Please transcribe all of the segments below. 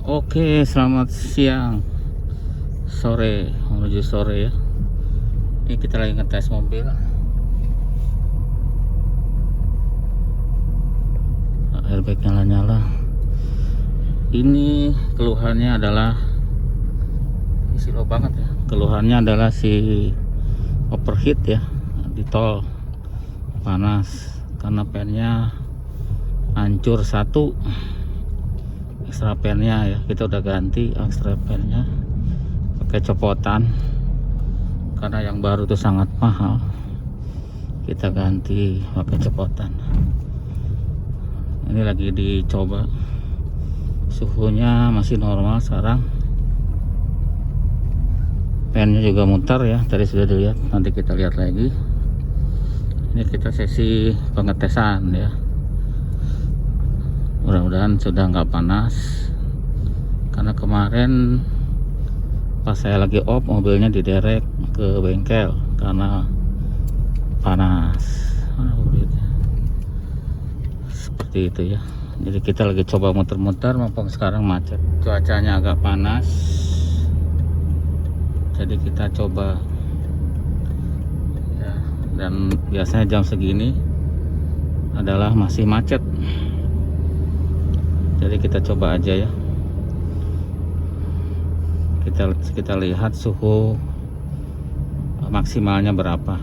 Oke, selamat siang, sore, menuju sore ya. Ini kita lagi ngetes mobil. Airbag nyala-nyala. Ini keluhannya adalah slow banget ya. Keluhannya adalah si overheat ya di tol, panas karena pennya hancur satu. Extra pennya ya kita udah ganti extra pennya pakai copotan karena yang baru itu sangat mahal, kita ganti pakai copotan. Ini lagi dicoba, suhunya masih normal sekarang, pennya juga muter ya, tadi sudah dilihat, nanti kita lihat lagi. Ini kita sesi pengetesan ya, mudah-mudahan sudah nggak panas karena kemarin pas saya lagi off mobilnya diderek ke bengkel karena panas. Seperti itu ya, jadi kita lagi coba muter-muter mumpung sekarang macet, cuacanya agak panas, jadi kita coba ya. Dan biasanya jam segini adalah masih macet, jadi kita coba aja ya. Kita lihat suhu maksimalnya berapa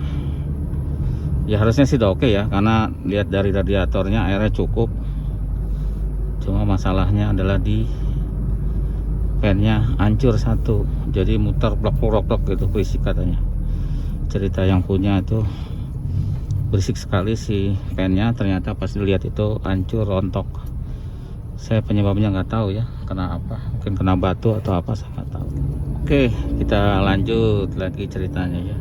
ya. Harusnya sih udah oke ya, karena lihat dari radiatornya airnya cukup. Cuma masalahnya adalah di pennya hancur satu, jadi muter blok-blok gitu, berisik katanya. Cerita yang punya itu berisik sekali si pennya, ternyata pas dilihat itu hancur, rontok. Saya penyebabnya nggak tahu ya, kena apa, mungkin kena batu atau apa, saya nggak tahu. Oke, kita lanjut lagi ceritanya ya.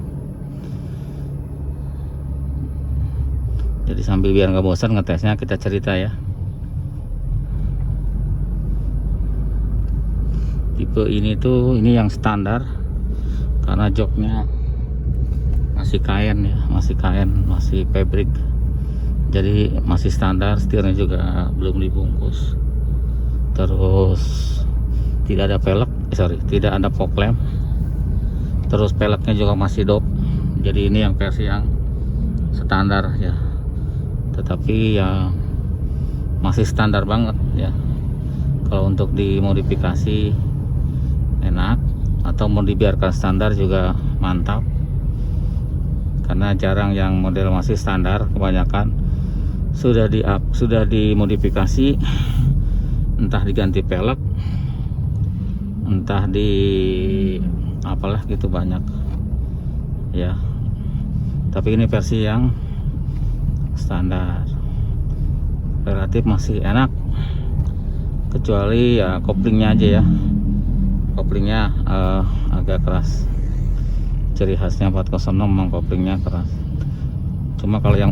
Jadi sambil biar nggak bosan ngetesnya, kita cerita ya. Tipe ini tuh, ini yang standar karena joknya masih kain ya, masih fabric, jadi masih standar. Setirnya juga belum dibungkus, terus tidak ada pelek, tidak ada fog lamp, terus peleknya juga masih dop. Jadi ini yang versi yang standar ya, tetapi ya masih standar banget ya. Kalau untuk dimodifikasi enak, atau mau dibiarkan standar juga mantap, karena jarang yang model masih standar. Kebanyakan sudah dimodifikasi, entah diganti pelek, entah di apalah gitu, banyak ya. Tapi ini versi yang standar, relatif masih enak, kecuali ya koplingnya aja ya. Koplingnya agak keras, ciri khasnya 406 memang koplingnya keras. Cuma kalau yang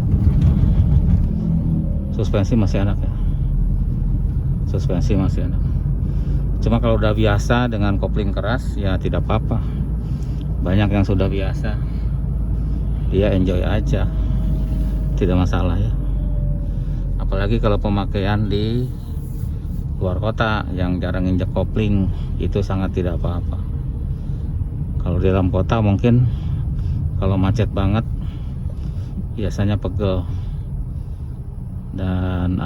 suspensi masih enak ya, suspensi masih enak. Cuma kalau udah biasa dengan kopling keras ya tidak apa-apa. Banyak yang sudah biasa, dia enjoy aja, tidak masalah ya. Apalagi kalau pemakaian di luar kota yang jarang injak kopling, itu sangat tidak apa-apa. Kalau di dalam kota mungkin kalau macet banget biasanya pegel, dan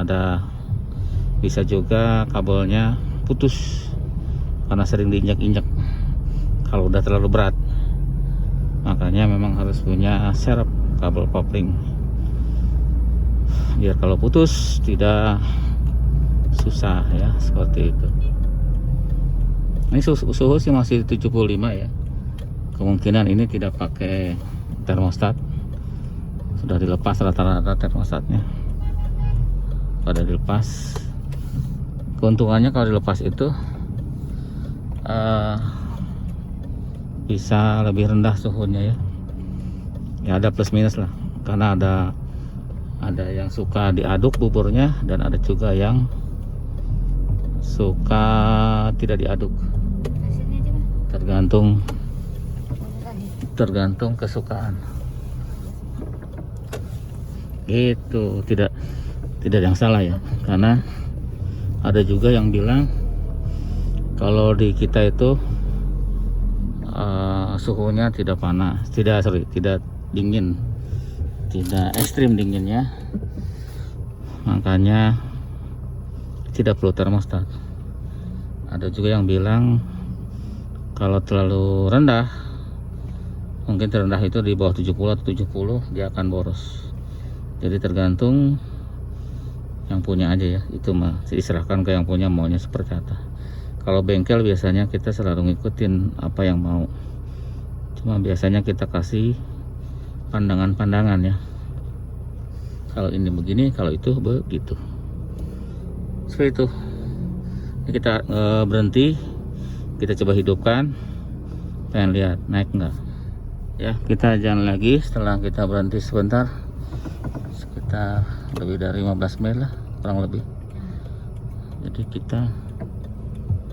bisa juga kabelnya putus karena sering diinjak-injak kalau udah terlalu berat. Makanya memang harus punya serep kabel kopling biar kalau putus tidak susah ya, seperti itu. Ini suhu sih masih 75 ya. Kemungkinan ini tidak pakai termostat, sudah dilepas rata-rata termostatnya, pada dilepas. Keuntungannya kalau dilepas itu bisa lebih rendah suhunya ya. Ya ada plus minus lah, karena ada yang suka diaduk buburnya, dan ada juga yang suka tidak diaduk. Tergantung kesukaan. Itu tidak yang salah ya, karena ada juga yang bilang Kalau di kita itu suhunya tidak panas, tidak dingin, tidak ekstrim dinginnya, makanya tidak perlu termostat. Ada juga yang bilang kalau terlalu rendah, mungkin terendah itu di bawah 70 atau 70, dia akan boros. Jadi tergantung yang punya aja ya, itu mah diserahkan ke yang punya maunya seperti apa. Kalau bengkel biasanya kita selalu ngikutin apa yang mau, cuma biasanya kita kasih pandangan-pandangan ya, kalau ini begini, kalau itu begitu, seperti itu. Ini kita berhenti, kita coba hidupkan, pengen lihat naik enggak ya. Kita jalan lagi setelah kita berhenti sebentar, sekitar lebih dari 15 menit lah kurang lebih. Jadi kita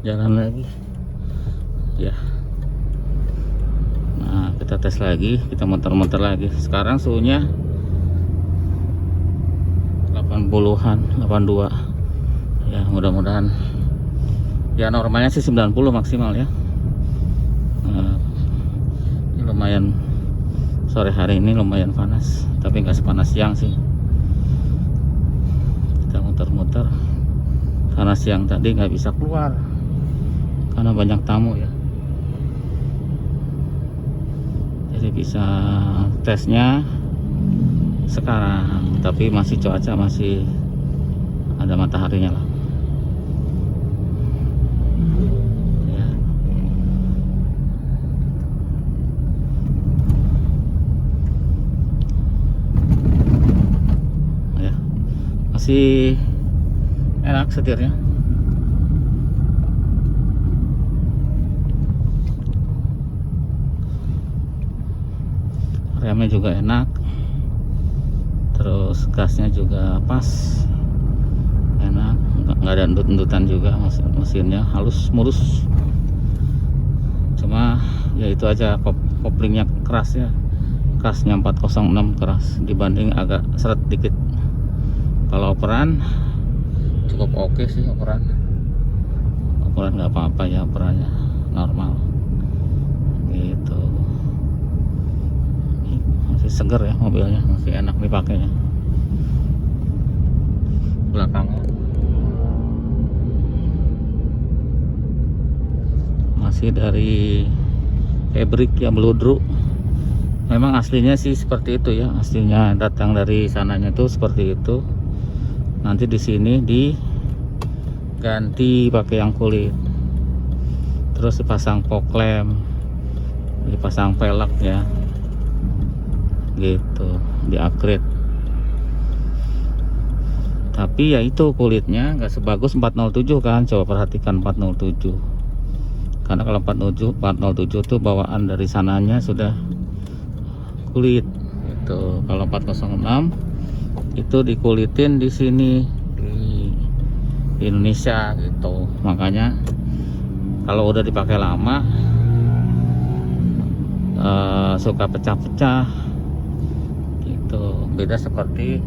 jalan lagi ya. Nah, kita tes lagi, kita muter-muter lagi. Sekarang suhunya 80-an, 82 ya. Mudah-mudahan ya, normalnya sih 90 maksimal ya. Ini lumayan, sore hari ini lumayan panas, tapi nggak sepanas siang sih. Kita muter-muter karena siang tadi nggak bisa keluar karena banyak tamu ya. Jadi bisa tesnya sekarang, tapi masih cuaca masih ada mataharinya lah ya. Ya, masih enak setirnya. Remnya juga enak, terus gasnya juga pas, enak, nggak ada endut-endutan juga. Mesinnya halus mulus, cuma ya itu aja, koplingnya keras ya. Kasnya 406 keras, dibanding agak seret dikit. Kalau operan cukup oke sih, operan nggak apa-apa ya, operannya normal gitu. Masih seger ya mobilnya, masih enak dipakainya. Belakangnya masih dari pabrik ya, Bludru. Memang aslinya sih seperti itu ya, aslinya datang dari sananya tuh seperti itu. Nanti di sini diganti pakai yang kulit, terus dipasang fog lamp, dipasang pelek ya gitu, di-upgrade. Tapi ya itu kulitnya nggak sebagus 407 kan, coba perhatikan 407. Karena kalau 407 tuh bawaan dari sananya sudah kulit itu. Kalau 406 itu dikulitin di sini di Indonesia gitu. Makanya kalau udah dipakai lama suka pecah-pecah gitu. Beda seperti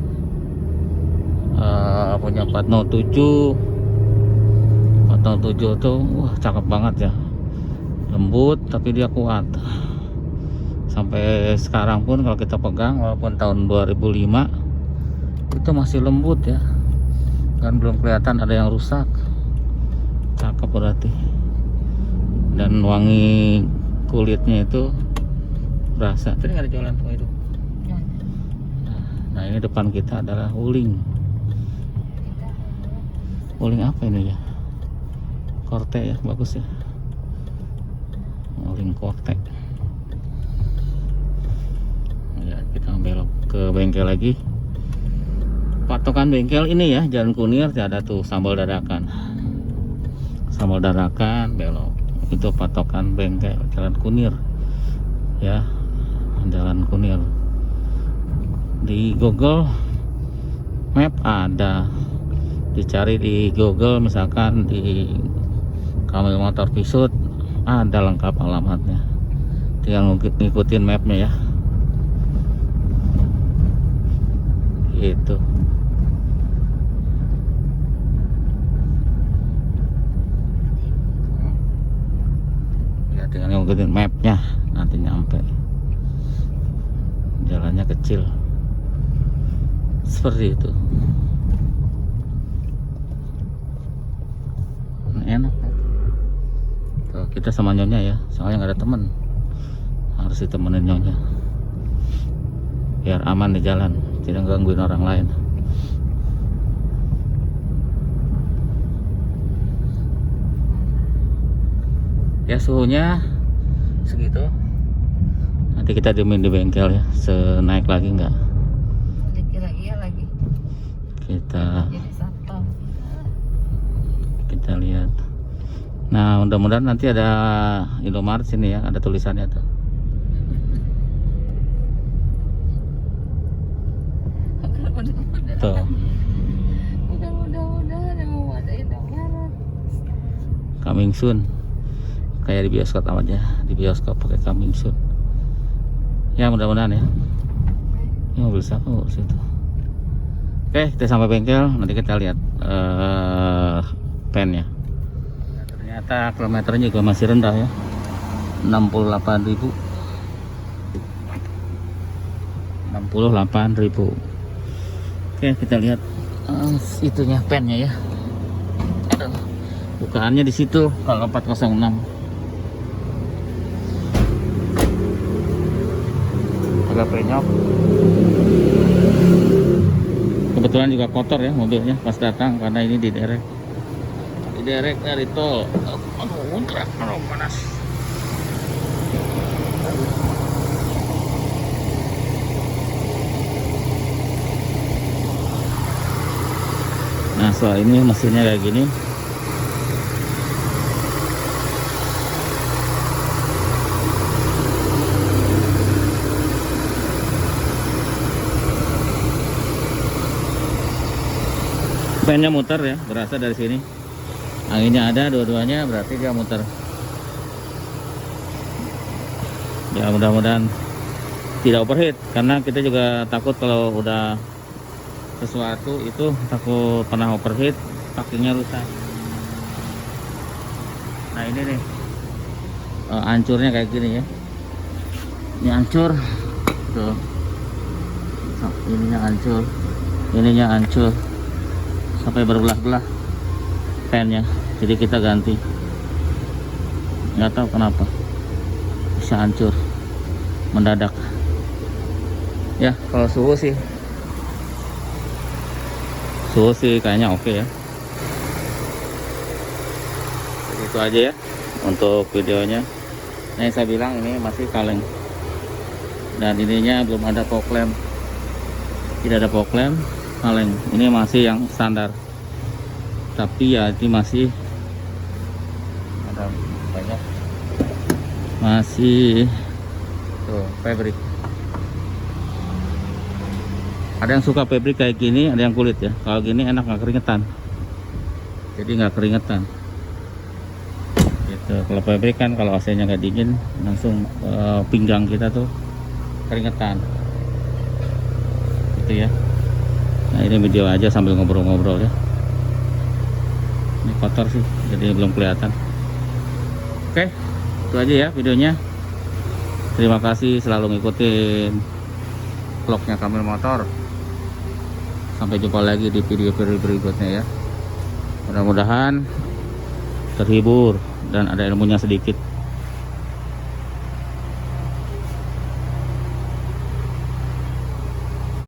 punya 407 tuh, wah cakep banget ya, lembut tapi dia kuat. Sampai sekarang pun kalau kita pegang, walaupun tahun 2005 itu masih lembut ya, kan belum kelihatan ada yang rusak. Cakep berarti. Dan wangi kulitnya itu berasa. Tadi nggak ada jualan tuh itu. Nah ini depan kita adalah Wuling. Wuling apa ini ya? Korte ya, bagus ya. Wuling Korte. Ya, kita belok ke bengkel lagi. Patokan bengkel ini ya, Jalan Kunir ada tuh sambal dadakan. Sambal dadakan belok. Itu patokan bengkel Jalan Kunir. Ya, Jalan Kunir. Di Google Map ada, dicari di Google misalkan di Kamil Motor Pisut, ada lengkap alamatnya, tinggal ngikutin mapnya ya gitu. ngikutin mapnya nanti nyampe. Jalannya kecil seperti itu. Enak tuh, kita sama nyonya ya, soalnya nggak ada temen, harus ditemenin nyonya biar aman di jalan, tidak gangguin orang lain. Ya suhunya segitu. Nanti kita diemin di bengkel ya, senaik lagi enggak? Iya lagi. Kita Jadi satpam. kita lihat. Nah, mudah-mudahan nanti ada Indomaret sini ya, ada tulisannya tuh. Tuh. Mudah-mudahan yang mau ada Indomaret. Coming soon. Kayak di bioskop amat ya, di bioskop pakai coming soon. Ya mudah-mudahan ya. Ini mobil siapa situ? Oke, kita sampai bengkel, nanti kita lihat pennya. Nah, ternyata kilometernya juga masih rendah ya, 68.000. 68.000. Oke, kita lihat itunya pennya ya. Aduh, bukaannya di situ kalau 406. Agak penyok. Kebetulan juga kotor ya mobilnya pas datang karena ini diderek dari tol. Aduh, aduh panas. Nah, soal ini mesinnya kayak gini. Pennya muter ya, berasa dari sini. Anginnya ada dua-duanya, berarti dia muter. Ya mudah-mudahan tidak overheat, karena kita juga takut kalau udah sesuatu itu takut pernah overheat, packingnya rusak. Nah ini nih, hancurnya kayak gini ya. Ini hancur, tuh. Ininya hancur, ininya hancur. Sampai berbelah-belah pennya, jadi kita ganti. Nggak tahu kenapa bisa hancur mendadak ya. Kalau suhu sih kayaknya oke ya. Jadi itu aja ya untuk videonya. Nah, yang saya bilang ini masih kaleng dan ininya belum ada fog lamp, tidak ada fog lamp, kaleng. Ini masih yang standar, tapi ya ini masih ada banyak, masih tuh fabric. Ada yang suka fabric kayak gini, ada yang kulit ya. Kalau gini enak, nggak keringetan, jadi nggak keringetan gitu. Kalau fabric kan kalau AC nya nggak dingin langsung pinggang kita tuh keringetan gitu ya. Nah ini video aja sambil ngobrol-ngobrol ya. Ini kotor sih, jadi belum kelihatan. Oke, itu aja ya videonya. Terima kasih selalu ngikutin vlognya Kamil Motor. Sampai jumpa lagi di video-video berikutnya ya. Mudah-mudahan terhibur dan ada ilmunya sedikit.